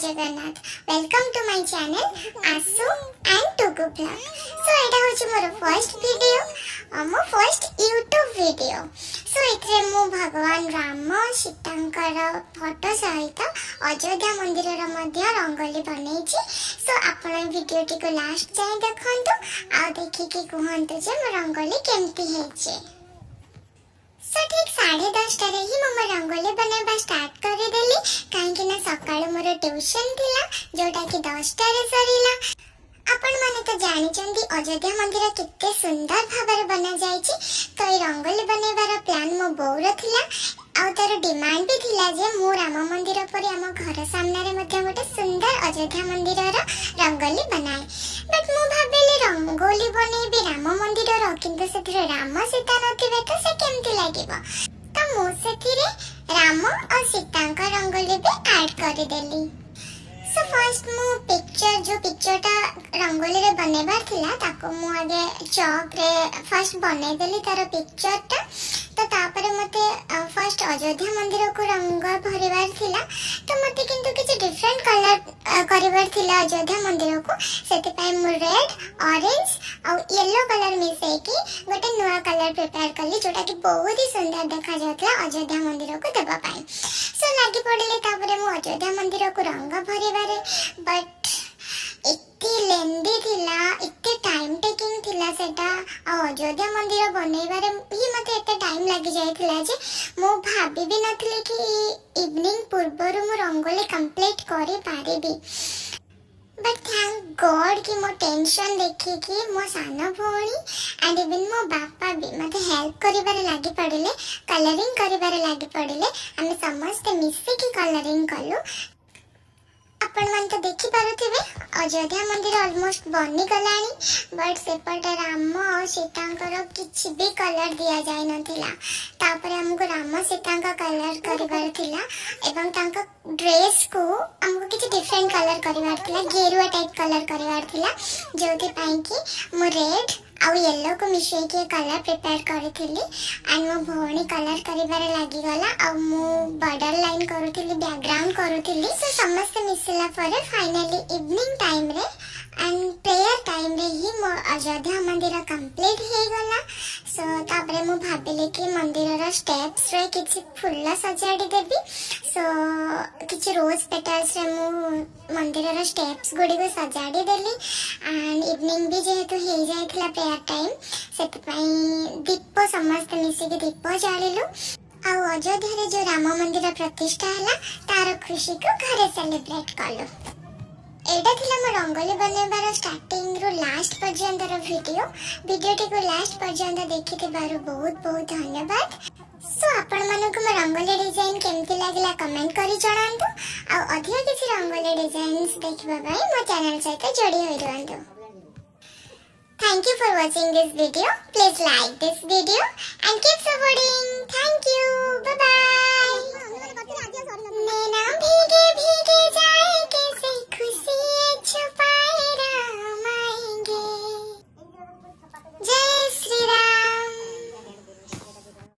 Jagannath. Welcome to my channel आसु and टुगु blog. So एटा होची मोर फर्स्ट वीडियो, मो फर्स्ट यूट्यूब वीडियो। सो इतरे मु भगवान राम सीतांकर फोटो सहित अयोध्या मंदिर रा मध्य रंगोली बनैछि। सो आपण वीडियो टी को लास्ट जाय देखंतु आ देखि कि कहंतु जे मो रंगोली केमती हेछि। सो ठीक 10:30 रे ही मम्मा रंगोली बनाइबा स्टार्ट करि देली, काहेकि ना सकाळ मोर ट्यूशन थिला जोटा कि 10टा रे सरीला। आपण माने तो जानि चंदी अयोध्या मंदिर कित्ते सुंदर भाबरे बना जायछि। तो ई रंगोली बनाइबार प्लान मो बोर थिला आ तार डिमांड भी थिला जे मो राम मंदिर परे हम घर सामने रे मध्ये गोटे सुंदर अयोध्या मंदिर रा रंगोली बनाए। बट मो भाबेली रंगोली बनेबी राम मंदिर रा, किंतु सेथिरे राम सीता नथिबे तो से केमती लागिबो। तो मो सेथिरे राम और सीता का रंगोली भी ऐड कर देली। सो फर्स्ट मो पिक्चर टा रंगोली रे बनेबार थिला ताको मो आगे चॉक रे फर्स्ट बने देली तार पिक्चर टा। तो तापरे मते फर्स्ट अयोध्या मंदिर को रंग भरिबार थिला। तो मते किंतु किछ डिफरेंट कलर करिबार थिला अयोध्या मंदिर को, सेति पय मो रेड, ऑरेंज और येलो कलर मिसै कि गोटे नया कलर प्रिपेयर करली जोटा कि बहुत ही सुंदर देखा जातला अयोध्या मंदिर को देबा पाई। सो लागि पड़ले तापरे मो अयोध्या मंदिर को रंग भरिबारे, बट इत्ते लेंदी थिला, इत्ते टाइम टेकिंग थिला सेटा। अयोध्या मंदिर बनैबारे ही मते एते टाइम लागि जायथिला जे मो भाबी भी नथिले कि इवनिंग पूर्वरु मो रंगोली कंप्लीट करि पारिबी। बट थैंक गॉड कि मो टेंशन देखि कि मो सानो भौणी एंड इवन मो बापा भी मते हेल्प करिबारे लागि पड़िले, कलरिंग करिबारे लागि पड़िले। हम समस्त मिसे कि कलरिंग कलु। आपण मन तो देखि पारुथिबे अयोध्या मंदिर ऑलमोस्ट बनी गलानी, बट सेपटे राम और सीतांकर किछि भी कलर दिया जाय नथिला। तापरे हमको राम सीता का कलर करिबार थिला एवं तांका ड्रेस को हमको किछि डिफरेंट कलर करिबार थिला, गेरुआ टाइप कलर करिबार थिला, जोथि पई कि मो रेड आ येलो को मिशे के कलर प्रिपेयर करथिली एंड मो भौणी कलर करिबारे लागि गला आ मो बॉर्डर लाइन करूथिली, बैकग्राउंड करूथिली। सो समस्त मिसला परे फाइनली इवनिंग टाइम रे एंड प्रेयर टाइम रे ही मो अयोध्या मंदिर कंप्लीट हे गला। सो तापरे मो भाबिले कि मंदिर रा स्टेप्स रे किछि फुल्ला सजाडी देबी। सो किछि रोज पेटल्स रे मो मंदिर रा स्टेप्स गुडी को सजाडी देली एंड इवनिंग भी जेहेतु हे जायथिला प्रेयर टाइम, सेति पई दीप समस्त मिसी के दीप जालिलु। आ अयोध्या रे जो राम मंदिर प्रतिष्ठा हला तार खुशी को घरे सेलिब्रेट कलु। एटा थिला मो रंगोली बनेबार स्टार्टिंग रु लास्ट पर्यंत रो वीडियो टी को लास्ट पर्यंत देखिते बारो बहुत बहुत धन्यवाद। सो आपण मानको मो रंगोली डिजाइन केमती लागिला कमेंट करि जणांतु आ अधिक किछि रंगोली डिजाइन्स देखिबा पई मो चैनल सहित जोडी होई रहंतु। Thank you for watching this video. Please like this video and keep supporting. Thank you. Bye bye.